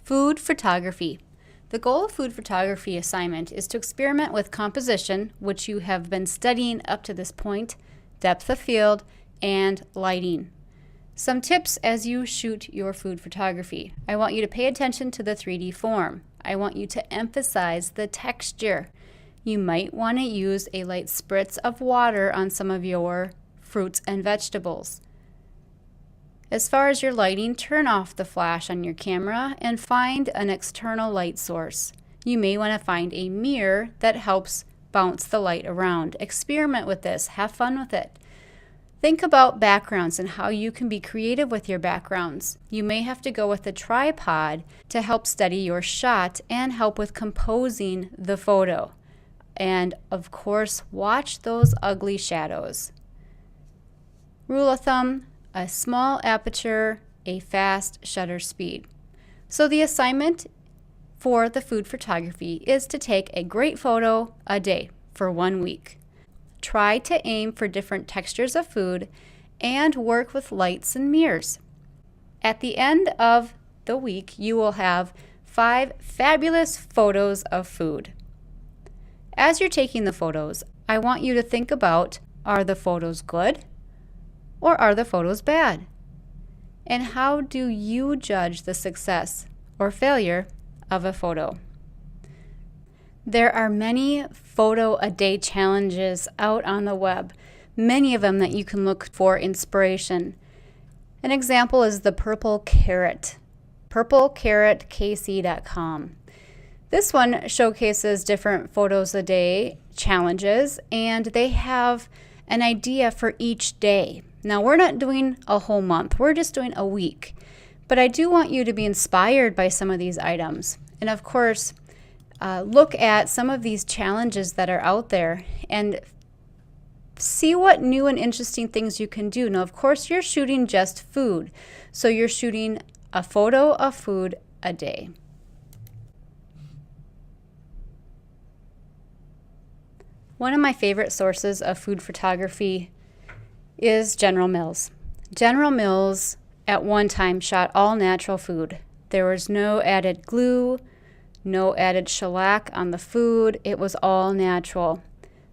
Food photography. The goal of food photography assignment is to experiment with composition, which you have been studying up to this point, depth of field, and lighting. Some tips as you shoot your food photography. I want you to pay attention to the 3D form. I want you to emphasize the texture. You might want to use a light spritz of water on some of your fruits and vegetables. As far as your lighting, turn off the flash on your camera and find an external light source. You may want to find a mirror that helps bounce the light around. Experiment with this. Have fun with it. Think about backgrounds and how you can be creative with your backgrounds. You may have to go with a tripod to help steady your shot and help with composing the photo. And of course, watch those ugly shadows. Rule of thumb: a small aperture, a fast shutter speed. So the assignment for the food photography is to take a great photo a day for 1 week. Try to aim for different textures of food and work with lights and mirrors. At the end of the week, you will have 5 fabulous photos of food. As you're taking the photos, I want you to think about, are the photos good? Or are the photos bad? And how do you judge the success or failure of a photo? There are many photo a day challenges out on the web, many of them that you can look for inspiration. An example is the Purple Carrot, purplecarrotkc.com. This one showcases different photos a day challenges, and they have an idea for each day. Now, we're not doing a whole month, we're just doing a week. But I do want you to be inspired by some of these items. And of course, look at some of these challenges that are out there and see what new and interesting things you can do. Now, of course, you're shooting just food. So you're shooting a photo of food a day. One of my favorite sources of food photography is General Mills. General Mills at one time shot all natural food. There was no added glue, no added shellac on the food. It was all natural.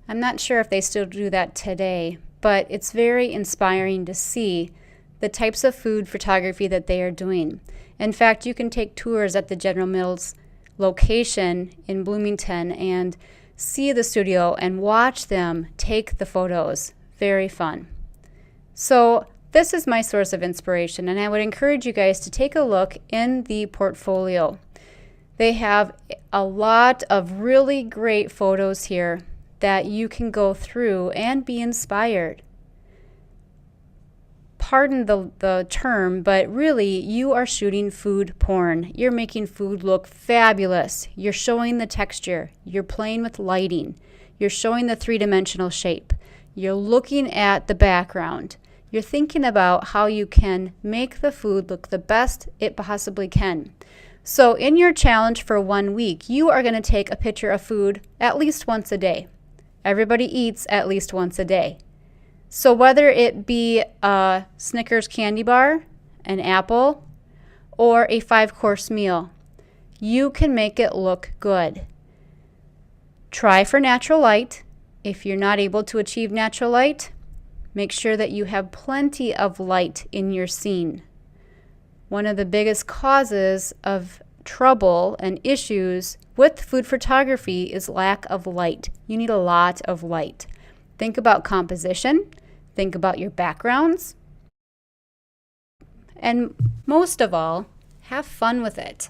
I'm not sure if they still do that today, but it's very inspiring to see the types of food photography that they are doing. In fact, you can take tours at the General Mills location in Bloomington and see the studio and watch them take the photos. Very fun. So this is my source of inspiration, and I would encourage you guys to take a look in the portfolio. They have a lot of really great photos here that you can go through and be inspired. Pardon the term, but really you are shooting food porn. You're making food look fabulous. You're showing the texture. You're playing with lighting. You're showing the three-dimensional shape. You're looking at the background. You're thinking about how you can make the food look the best it possibly can. So in your challenge for 1 week, you are going to take a picture of food at least once a day. Everybody eats at least once a day. So whether it be a Snickers candy bar, an apple, or a 5-course meal, you can make it look good. Try for natural light. If you're not able to achieve natural light, make sure that you have plenty of light in your scene. One of the biggest causes of trouble and issues with food photography is lack of light. You need a lot of light. Think about composition. Think about your backgrounds. And most of all, have fun with it.